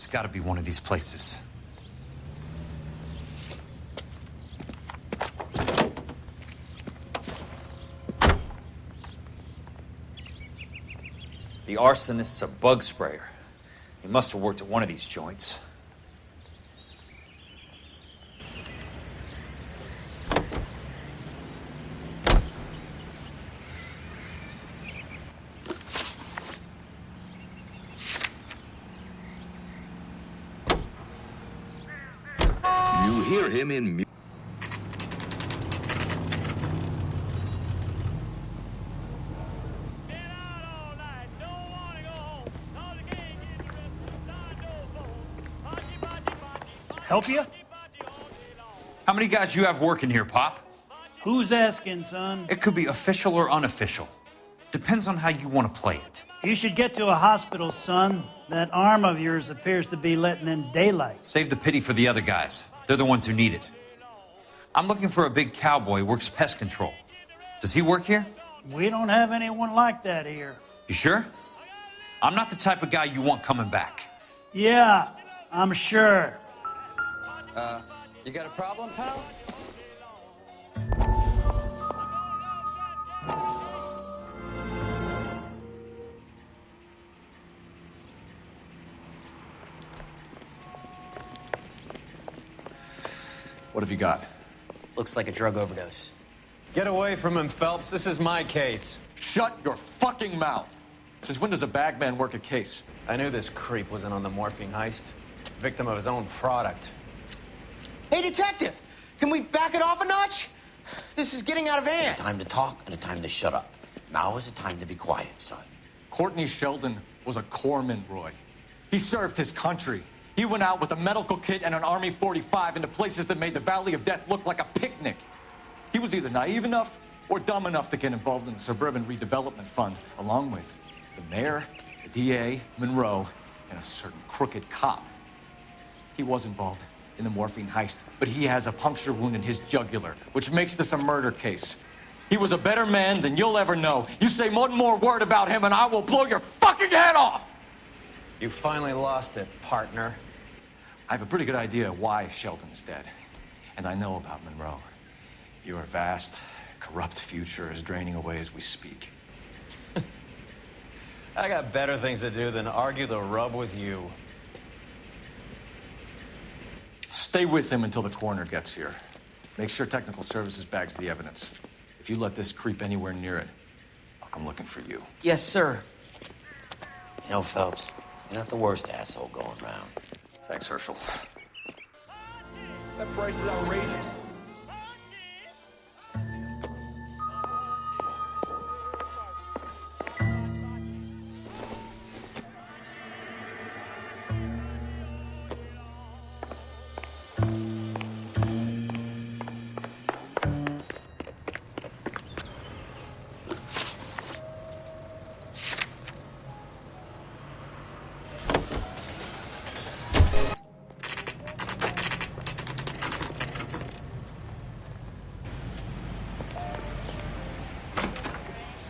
It's gotta be one of these places. The arsonist's a bug sprayer. He must have worked at one of these joints. You hear him in music. Help you? How many guys you have working here, Pop? Who's asking, son? It could be official or unofficial. Depends on how you want to play it. You should get to a hospital, son. That arm of yours appears to be letting in daylight. Save the pity for the other guys. They're the ones who need it. I'm looking for a big cowboy who works pest control. Does he work here? We don't have anyone like that here. You sure? I'm not the type of guy you want coming back. Yeah, I'm sure. You got a problem, pal? What have you got? Looks like a drug overdose. Get away from him, Phelps. This is my case. Shut your fucking mouth! Since when does a bagman work a case? I knew this creep wasn't on the morphine heist. Victim of his own product. Hey, detective! Can we back it off a notch? This is getting out of hand. A time to talk and a time to shut up. Now is a time to be quiet, son. Courtney Sheldon was a corpsman, Roy. He served his country. He went out with a medical kit and an Army 45 into places that made the Valley of Death look like a picnic. He was either naive enough or dumb enough to get involved in the Suburban Redevelopment Fund, along with the mayor, the DA, Monroe, and a certain crooked cop. He was involved in the morphine heist, but he has a puncture wound in his jugular, which makes this a murder case. He was a better man than you'll ever know. You say one more word about him and I will blow your fucking head off! You finally lost it, partner. I have a pretty good idea why Sheldon is dead. And I know about Monroe. Your vast, corrupt future is draining away as we speak. I got better things to do than argue the rub with you. Stay with him until the coroner gets here. Make sure technical services bags the evidence. If you let this creep anywhere near it, I'll come looking for you. Yes, sir. You know, Phelps, you're not the worst asshole going around. Thanks, Herschel. That price is outrageous.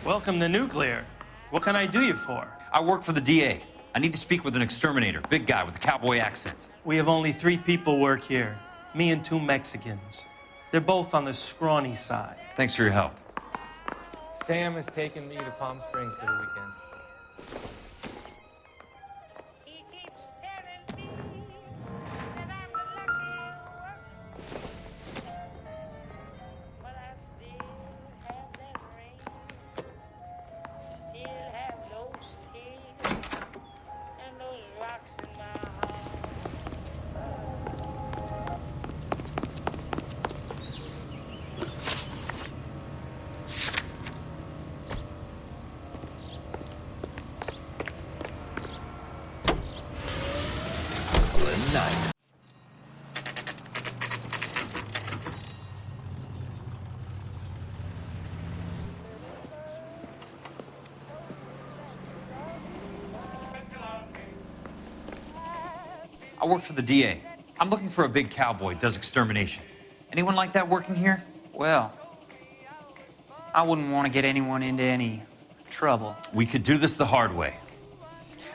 Welcome to Nuclear. What can I do you for? I work for the DA. I need to speak with an exterminator, big guy with a cowboy accent. We have only 3 people work here. Me and 2 Mexicans. They're both on the scrawny side. Thanks for your help. Sam has taken me to Palm Springs for the weekend. I work for the DA. I'm looking for a big cowboy who does extermination. Anyone like that working here? Well, I wouldn't want to get anyone into any trouble. We could do this the hard way.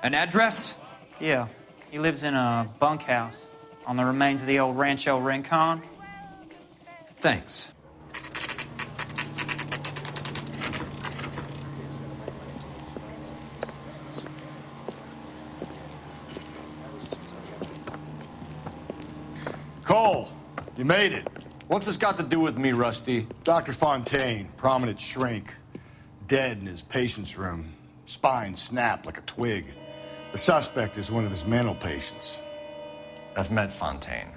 An address? Yeah. He lives in a bunkhouse on the remains of the old Rancho Rincon. Thanks. Cole, you made it. What's this got to do with me, Rusty? Dr. Fontaine, prominent shrink, dead in his patient's room. Spine snapped like a twig. The suspect is one of his mental patients. I've met Fontaine.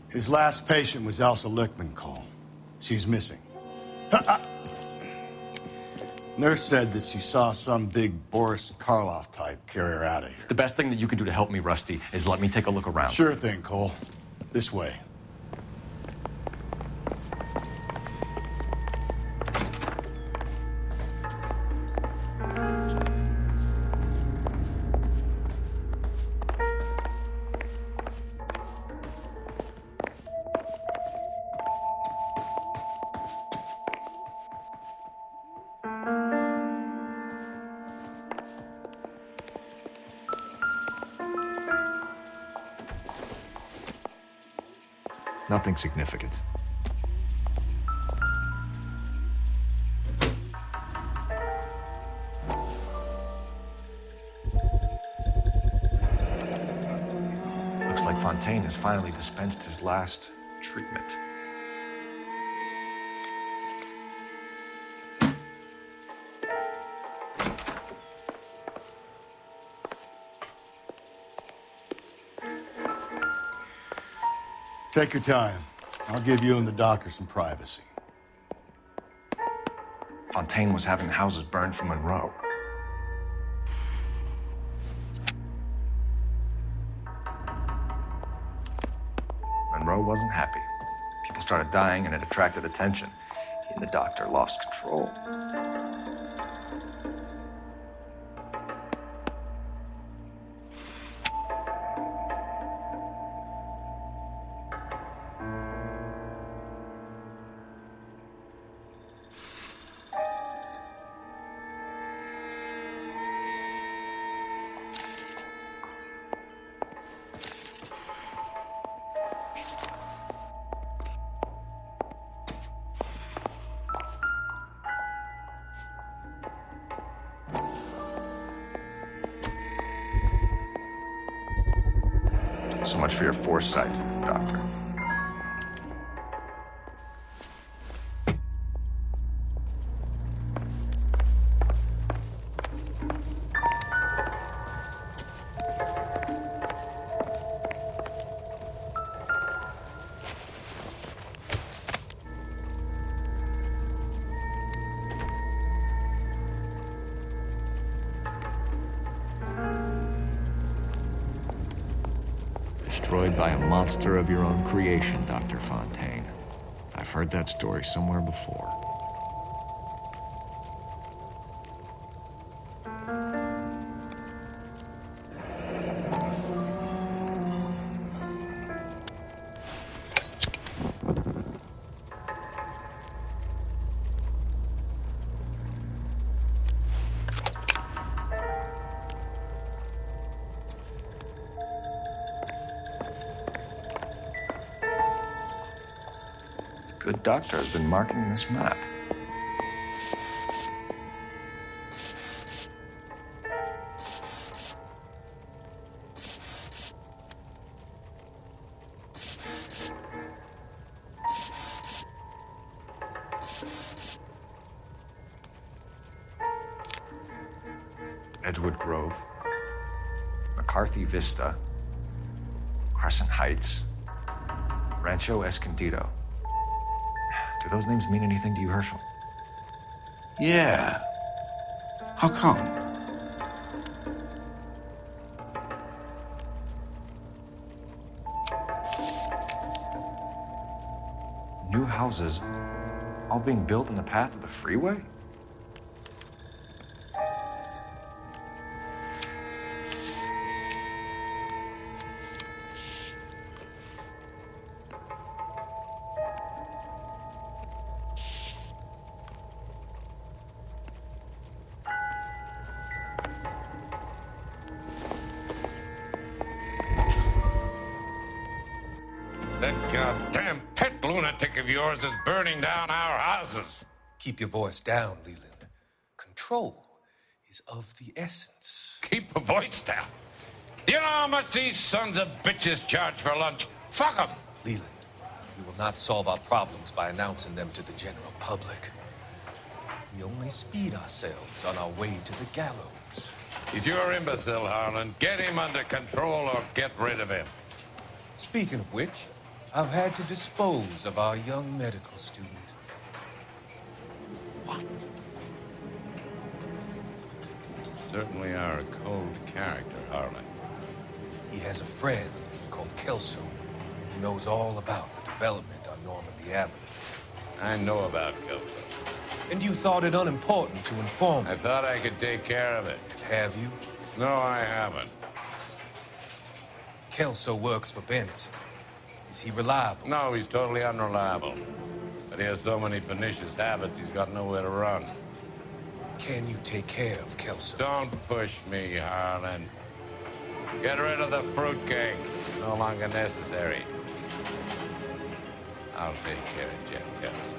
His last patient was Elsa Lichtman, Cole. She's missing. Nurse said that she saw some big Boris Karloff type carry her out of here. The best thing that you can do to help me, Rusty, is let me take a look around. Sure thing, Cole. This way. Nothing significant. Looks like Fontaine has finally dispensed his last treatment. Take your time. I'll give you and the doctor some privacy. Fontaine was having houses burned for Monroe. Monroe wasn't happy. People started dying and it attracted attention. He and the doctor lost control. So much for your foresight, Doctor. Destroyed by a monster of your own creation, Dr. Fontaine. I've heard that story somewhere before. Good doctor has been marking this map. Edgewood Grove, McCarthy Vista, Crescent Heights, Rancho Escondido. Do those names mean anything to you, Herschel? Yeah. How come? New houses all being built in the path of the freeway? lunatic of yours is burning down our houses. Keep your voice down, Leland. Control is of the essence. Keep your voice down. You know how much these sons of bitches charge for lunch? Fuck them! Leland, we will not solve our problems by announcing them to the general public. We only speed ourselves on our way to the gallows. He's your imbecile, Harlan. Get him under control or get rid of him. Speaking of which, I've had to dispose of our young medical student. What? Certainly are a cold character, Harlan. He has a friend called Kelso who knows all about the development on Normandy Avenue. I know about Kelso. And you thought it unimportant to inform me. I thought I could take care of it. Have you? No, I haven't. Kelso works for Benson. Is he reliable? No, he's totally unreliable. But he has so many pernicious habits, he's got nowhere to run. Can you take care of Kelso? Don't push me, Harlan. Get rid of the fruitcake. No longer necessary. I'll take care of Jeff Kelso.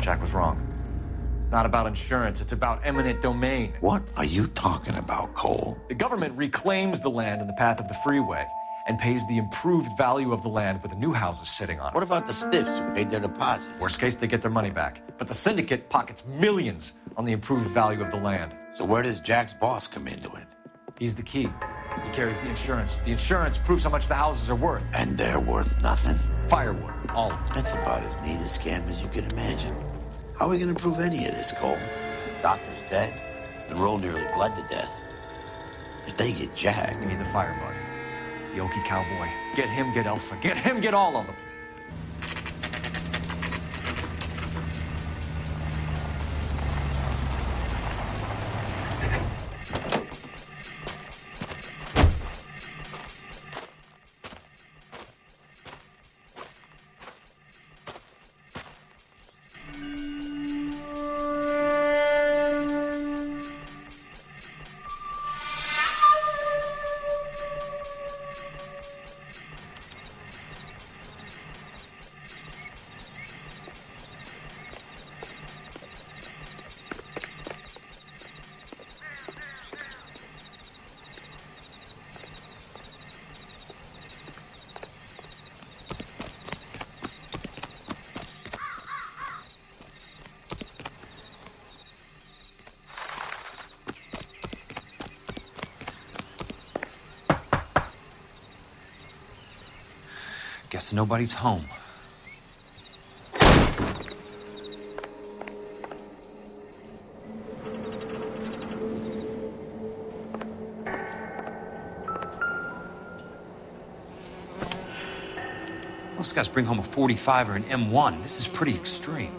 Jack was wrong. It's not about insurance, it's about eminent domain. What are you talking about, Cole? The government reclaims the land in the path of the freeway and pays the improved value of the land with the new houses sitting on it. What about the stiffs who paid their deposits? Worst case, they get their money back. But the syndicate pockets millions on the improved value of the land. So where does Jack's boss come into it? He's the key. He carries the insurance. The insurance proves how much the houses are worth. And they're worth nothing? Firewood, all of it. That's about as neat a scam as you can imagine. How are we going to prove any of this, Cole? Doctor's dead, and Roll nearly bled to death. If they get Jack... We need the firebug. The Okie cowboy. Get him, get Elsa. Get him, get all of them. Guess nobody's home. Most guys bring home a 45 or an M1. This is pretty extreme.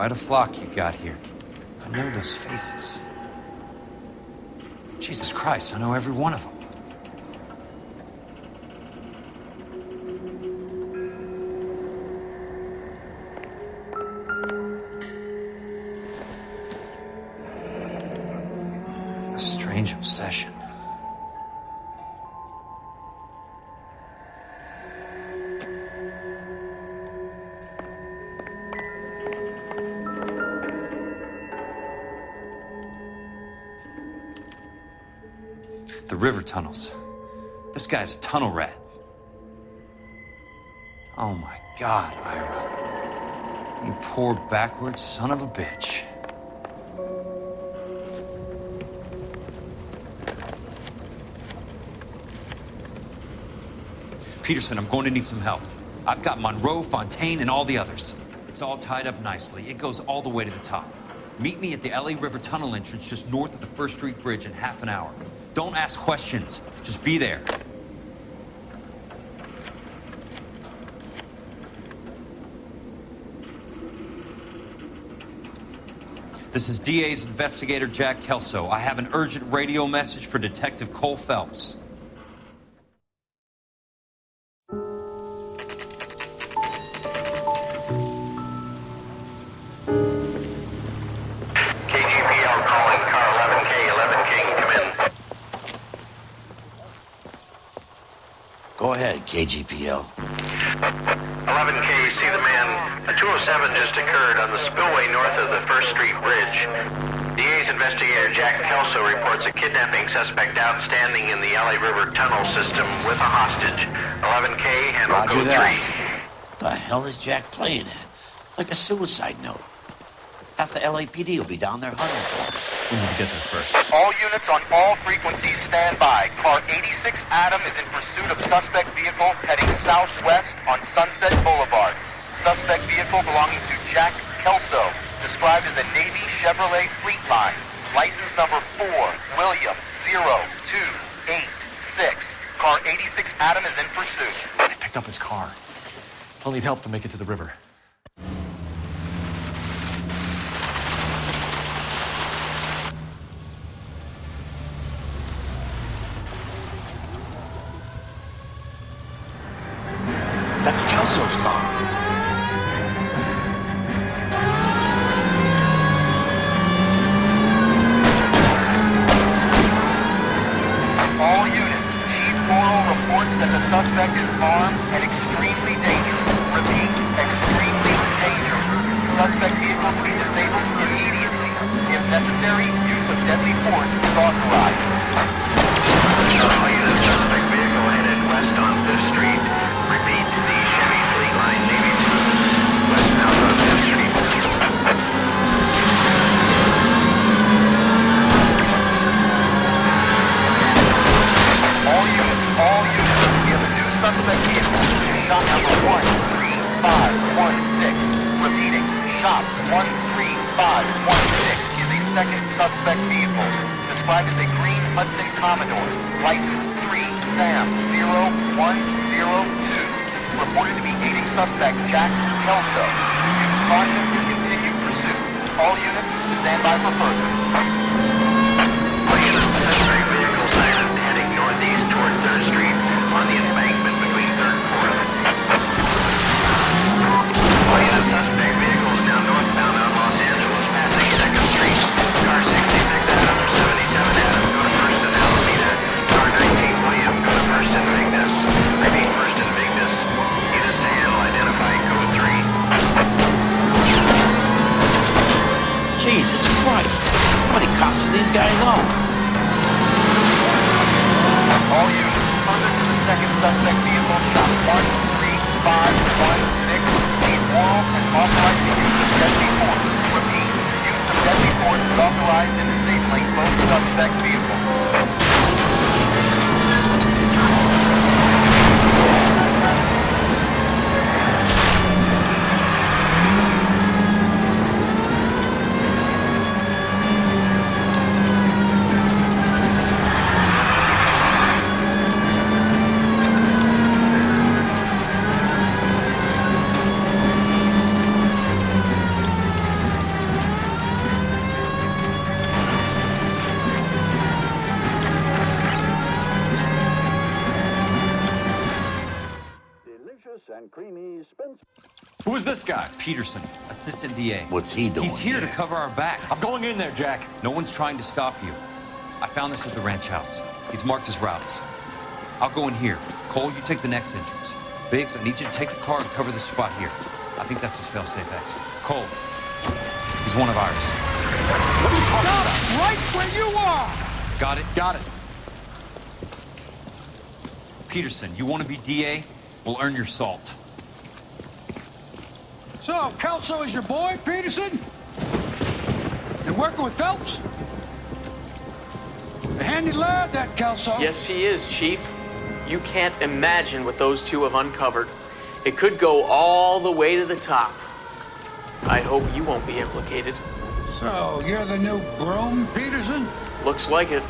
Quite a flock you got here. I know those faces. Jesus Christ, I know every one of them. A strange obsession. The river tunnels. This guy's a tunnel rat. Oh my God, Ira. You poor backwards son of a bitch. Peterson, I'm going to need some help. I've got Monroe, Fontaine, and all the others. It's all tied up nicely. It goes all the way to the top. Meet me at the LA River Tunnel entrance just north of the First Street Bridge in half an hour. Don't ask questions. Just be there. This is DA's investigator, Jack Kelso. I have an urgent radio message for Detective Cole Phelps. Go ahead, KGPL. 11K, see the man. A 207 just occurred on the spillway north of the First Street Bridge. DA's investigator Jack Kelso reports a kidnapping suspect outstanding in the LA River tunnel system with a hostage. 11K, handle Roger code that. 3. The hell is Jack playing at? Like a suicide note. Half the LAPD will be down there hunting for him. We need to get there first. All units on all frequencies stand by. Car 86 Adam is in pursuit of suspect vehicle heading southwest on Sunset Boulevard. Suspect vehicle belonging to Jack Kelso, described as a Navy Chevrolet Fleetline. License number 4, William 0286. Car 86 Adam is in pursuit. They picked up his car. He'll need help to make it to the river. That's Kelso's car. All units, Chief Morrow reports that the suspect is armed and extremely dangerous. Repeat, extremely dangerous. Suspect vehicle to be disabled immediately. If necessary, use of deadly force is authorized. All units, suspect vehicle headed west on 5th Street. Repeat, the Chevy Fleetline Navy 2, westbound on 5th Street. All units, we have a new suspect vehicle. Shop number 13516. Repeating, shop 13516 is a second suspect vehicle, described as a green Hudson Commodore, license 3 Sam 0102. Reported to be aiding suspect Jack Kelso. Use caution to continue pursuit. All units, stand by for further. All units, suspect vehicle sighted heading northeast toward 3rd Street on the embankment between 3rd and 4th. All units, suspect vehicle is now northbound on Los Angeles, passing 2nd Street. Car 66 Adam, 77 Adam, go to 1st and Alameda. Car 19 William, go to 1st and Vignes. Repeat, 1st and Vignes. Units to handle, identify code 3. Jesus Christ. How many cops are these guys on? All units, further to the second suspect vehicle, shop 13516. Chief Morrow has authorized the use of deadly force. Repeat, use of deadly force is authorized in disabling both suspect vehicles. and creamy Spencer. Who is this guy? Peterson, assistant DA. What's he doing? He's here to cover our backs. I'm going in there, Jack. No one's trying to stop you. I found this at the ranch house. He's marked his routes. I'll go in here. Cole, you take the next entrance. Biggs, I need you to take the car and cover this spot here. I think that's his fail-safe exit. Cole, he's one of ours. What are you talking about? Right where you are! Got it? Got it. Peterson, you want to be DA? We'll earn your salt. So, Kelso is your boy, Peterson? You working with Phelps? A handy lad, that Kelso. Yes, he is, Chief. You can't imagine what those two have uncovered. It could go all the way to the top. I hope you won't be implicated. So, you're the new groom, Peterson? Looks like it.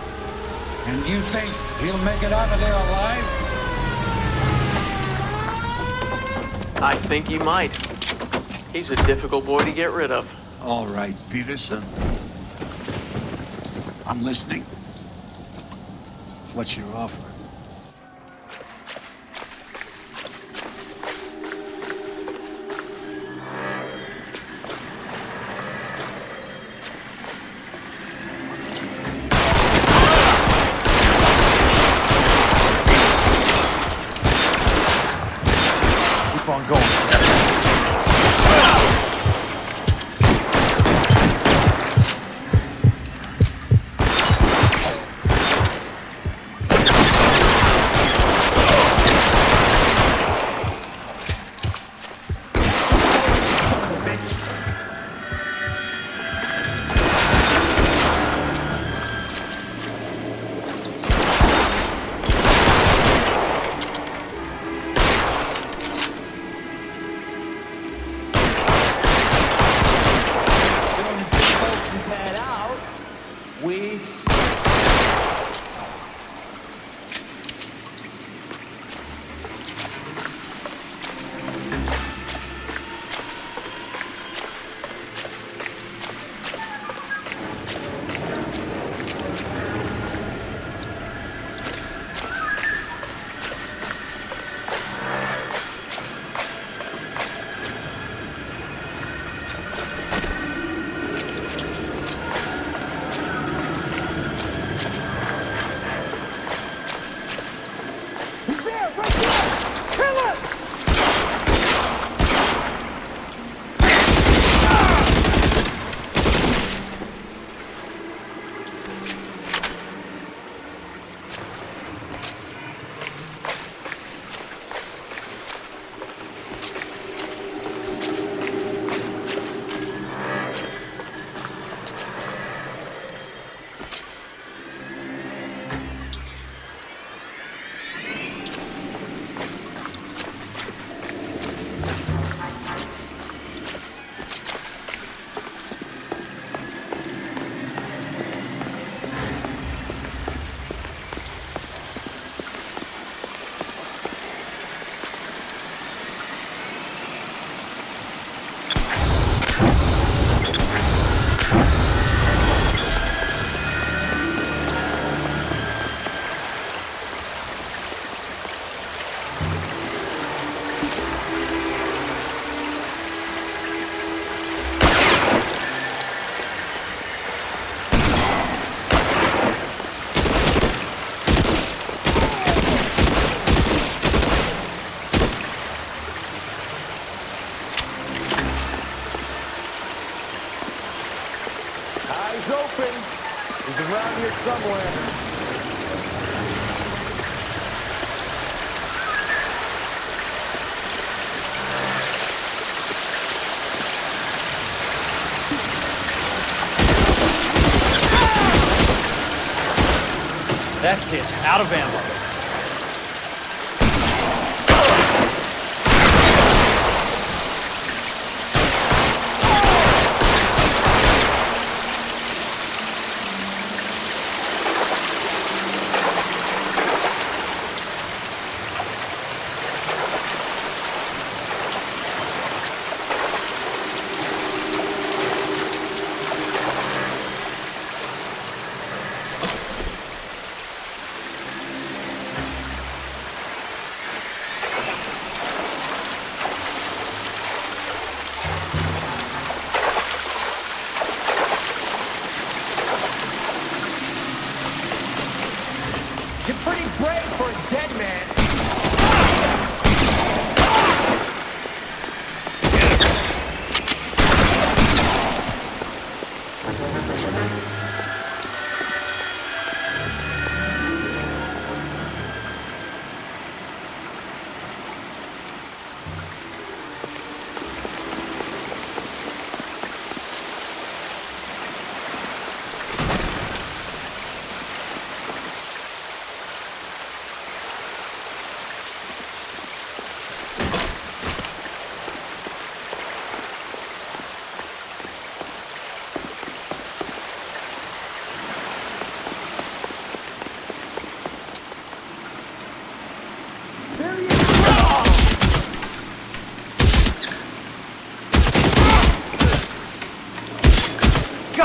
And you think he'll make it out of there alive? I think he might. He's a difficult boy to get rid of. All right, Peterson. I'm listening. What's your offer? Keep on going. That's it. Out of ammo.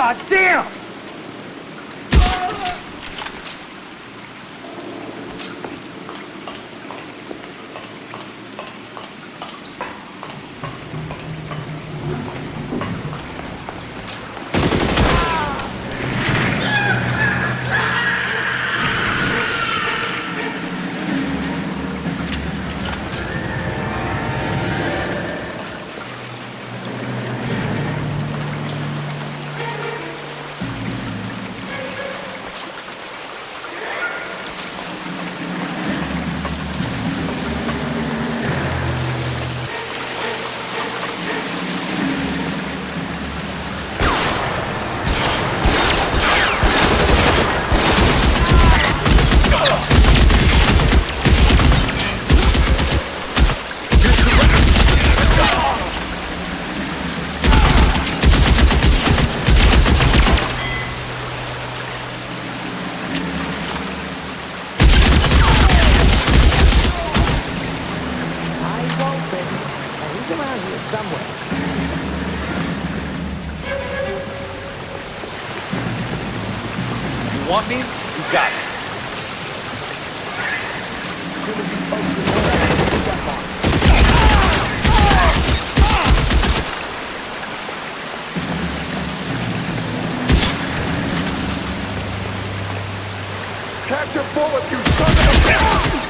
God damn! Want me? You got it. Catch a bullet, you son of a bitch!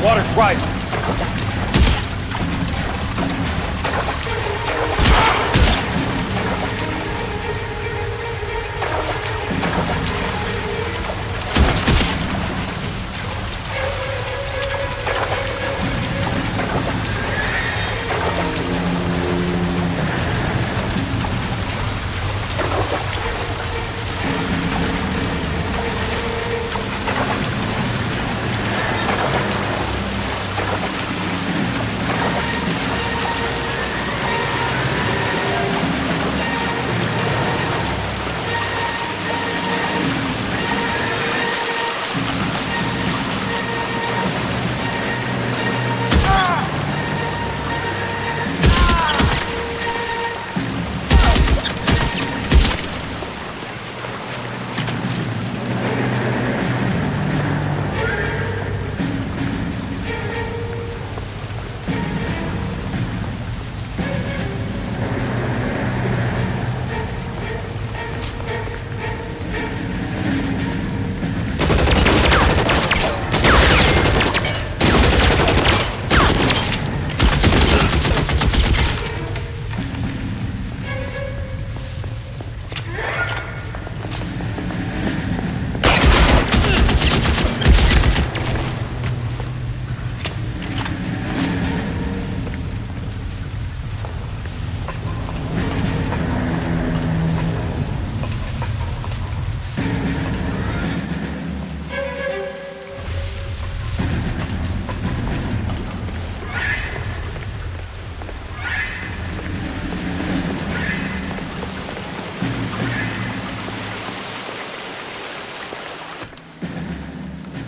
Water's rising.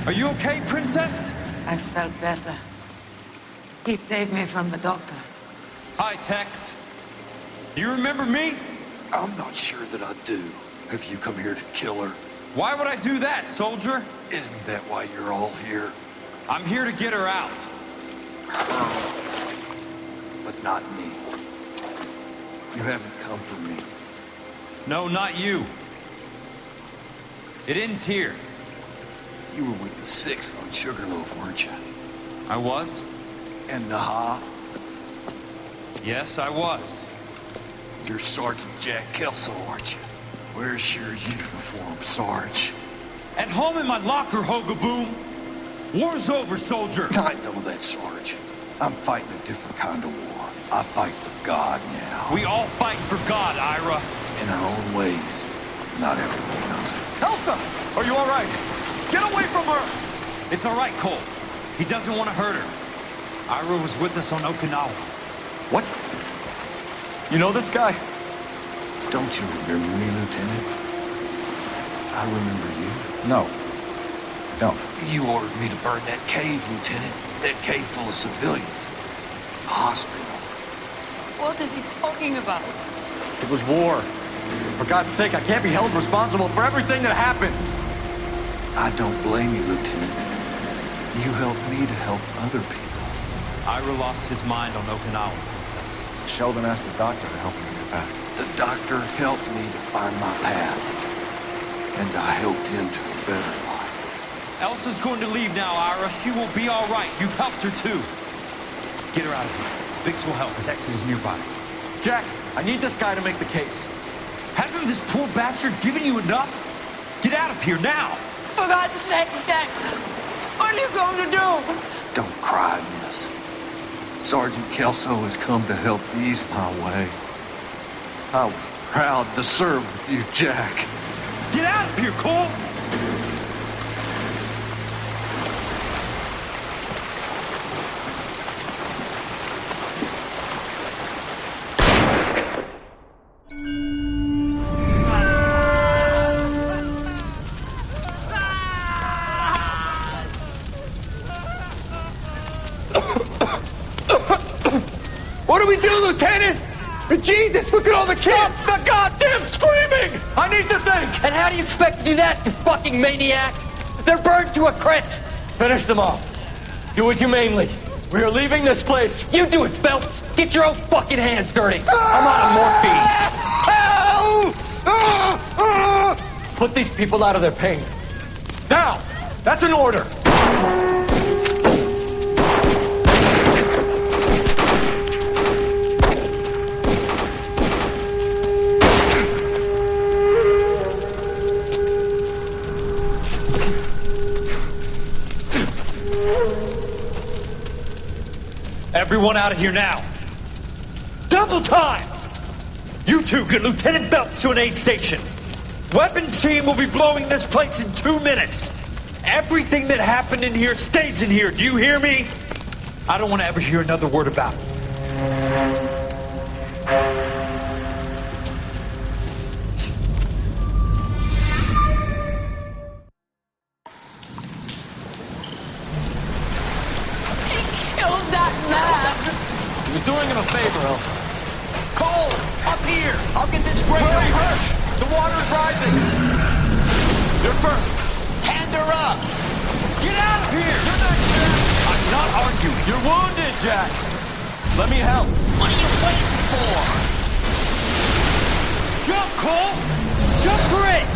Are you okay, Princess? I felt better. He saved me from the doctor. Hi, Tex. Do you remember me? I'm not sure that I do. Have you come here to kill her? Why would I do that, soldier? Isn't that why you're all here? I'm here to get her out. But not me. You haven't come for me. No, not you. It ends here. You were with the 6th on Sugarloaf, weren't you? I was? And Naha? Yes, I was. You're Sergeant Jack Kelso, aren't you? Where's your uniform, Sarge? At home in my locker, Hogaboom. War's over, soldier. I know that, Sarge. I'm fighting a different kind of war. I fight for God now. We all fight for God, Ira. In our own ways. Not everyone knows it. Elsa, are you all right? Get away from her! It's all right, Cole. He doesn't want to hurt her. Ira was with us on Okinawa. What? You know this guy? Don't you remember me, Lieutenant? I remember you. No, I don't. You ordered me to burn that cave, Lieutenant. That cave full of civilians. A hospital. What is he talking about? It was war. For God's sake, I can't be held responsible for everything that happened. I don't blame you, Lieutenant. You helped me to help other people. Ira lost his mind on Okinawa, Princess. Sheldon asked the doctor to help him get back. The doctor helped me to find my path. And I helped him to a better life. Elsa's going to leave now, Ira. She will be all right. You've helped her, too. Get her out of here. Biggs will help. His exit is nearby. Jack, I need this guy to make the case. Hasn't this poor bastard given you enough? Get out of here now! For God's sake, Jack! What are you going to do? Don't cry, miss. Sergeant Kelso has come to help ease my way. I was proud to serve with you, Jack. Get out of here, Cole! What do we do, Lieutenant? Jesus, look at all the kids! Stop the goddamn screaming! I need to think! And how do you expect to do that, you fucking maniac? They're burned to a crisp! Finish them off. Do it humanely. We are leaving this place. You do it, Phelps! Get your own fucking hands dirty! I'm out of morphine! Put these people out of their pain. Now! That's an order! Everyone out of here now. Double time! You two get Lieutenant Phelps to an aid station. Weapons team will be blowing this place in 2 minutes. Everything that happened in here stays in here. Do you hear me? I don't want to ever hear another word about it. He was doing him a favor, Elsa. Cole, up here. I'll get this grader. Where are you hurt? The water's rising. You're first. Hand her up. Get out of here. You're not Jack. I'm not arguing. You're wounded, Jack. Let me help. What are you waiting for? Jump, Cole! Jump for it!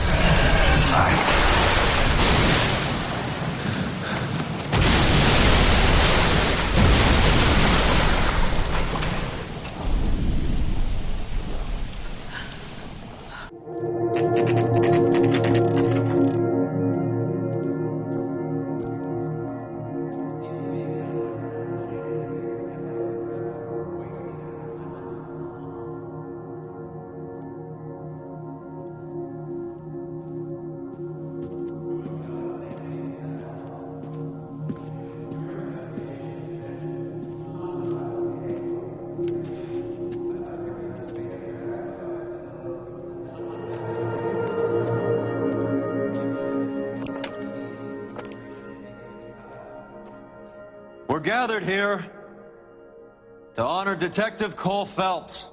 We're gathered here to honor Detective Cole Phelps.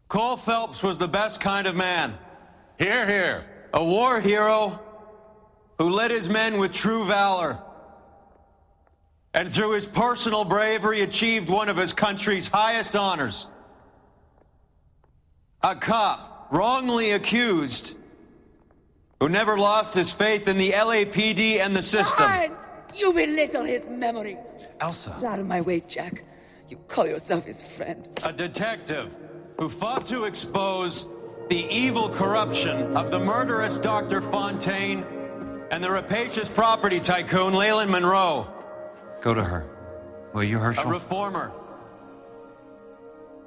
Cole Phelps was the best kind of man. Hear, hear. A war hero who led his men with true valor. And through his personal bravery achieved one of his country's highest honors. A cop wrongly accused who never lost his faith in the LAPD and the system. Fine. You belittle his memory. Elsa. Get out of my way, Jack. You call yourself his friend. A detective who fought to expose the evil corruption of the murderous Dr. Fontaine and the rapacious property tycoon Leyland Monroe. Go to her. Will you, Herschel? A reformer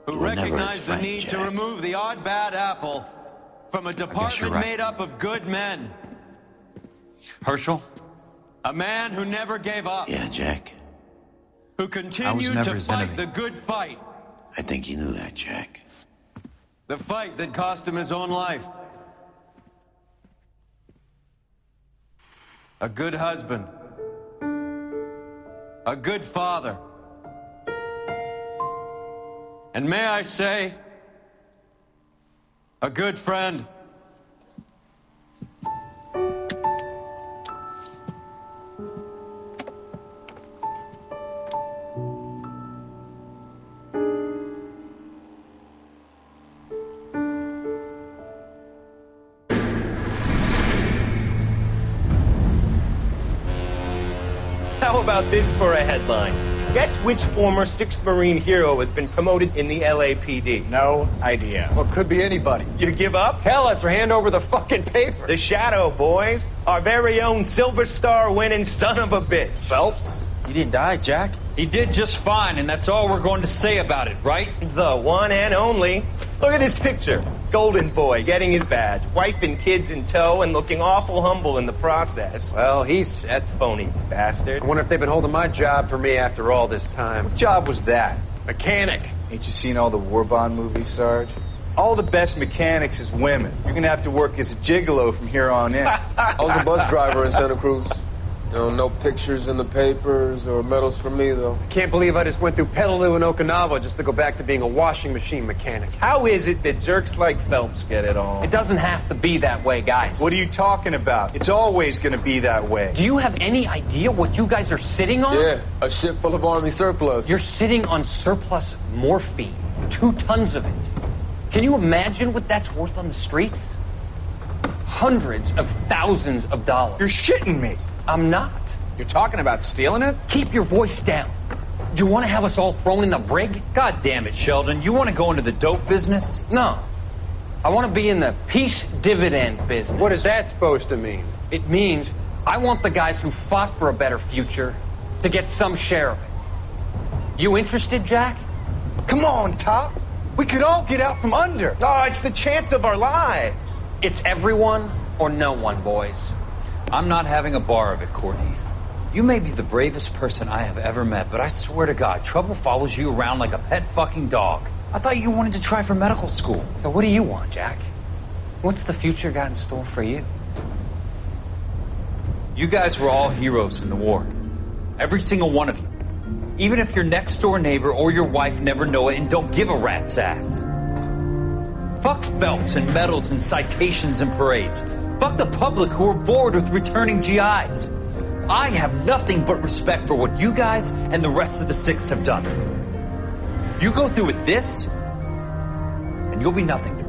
who recognized the need to remove the odd bad apple from a department made up of good men. Herschel, A man who never gave up. Yeah, Jack. Who continued to fight the good fight. I think you knew that, Jack. The fight that cost him his own life. A good husband. A good father. And may I say, a good friend. How about this for a headline? Guess which former 6th Marine hero has been promoted in the LAPD? No idea. Well, it could be anybody. You give up? Tell us or hand over the fucking paper. The Shadow, boys. Our very own Silver Star winning son of a bitch. Phelps, you didn't die, Jack. He did just fine, and that's all we're going to say about it, right? The one and only. Look at this picture. Golden boy getting his badge, wife and kids in tow, and looking awful humble in the process. Well, he's set. Phony bastard. I wonder if they've been holding my job for me after all this time. What job was that? Mechanic. Ain't you seen all the war bond movies, Sarge? All the best mechanics is women. You're gonna have to work as a gigolo from here on in. I was a bus driver in Santa Cruz. No pictures in the papers or medals for me, though. I can't believe I just went through Petaloo and Okinawa just to go back to being a washing machine mechanic. How is it that jerks like Phelps get it all? It doesn't have to be that way, guys. What are you talking about? It's always gonna be that way. Do you have any idea what you guys are sitting on? Yeah, a ship full of Army surplus. You're sitting on surplus morphine. 2 tons of it. Can you imagine what that's worth on the streets? Hundreds of thousands of dollars. You're shitting me. I'm not. You're talking about stealing it? Keep your voice down. Do you want to have us all thrown in the brig? God damn it, Sheldon. You want to go into the dope business? No. I want to be in the peace dividend business. What is that supposed to mean? It means I want the guys who fought for a better future to get some share of it. You interested, Jack? Come on, Top. We could all get out from under. Oh, it's the chance of our lives. It's everyone or no one, boys. I'm not having a bar of it, Courtney. You may be the bravest person I have ever met, but I swear to God, trouble follows you around like a pet fucking dog. I thought you wanted to try for medical school. So what do you want, Jack? What's the future got in store for you? You guys were all heroes in the war. Every single one of you. Even if your next door neighbor or your wife never know it and don't give a rat's ass. Fuck Phelps and medals and citations and parades. Fuck the public who are bored with returning GIs. I have nothing but respect for what you guys and the rest of the 6th have done. You go through with this, and you'll be nothing to me.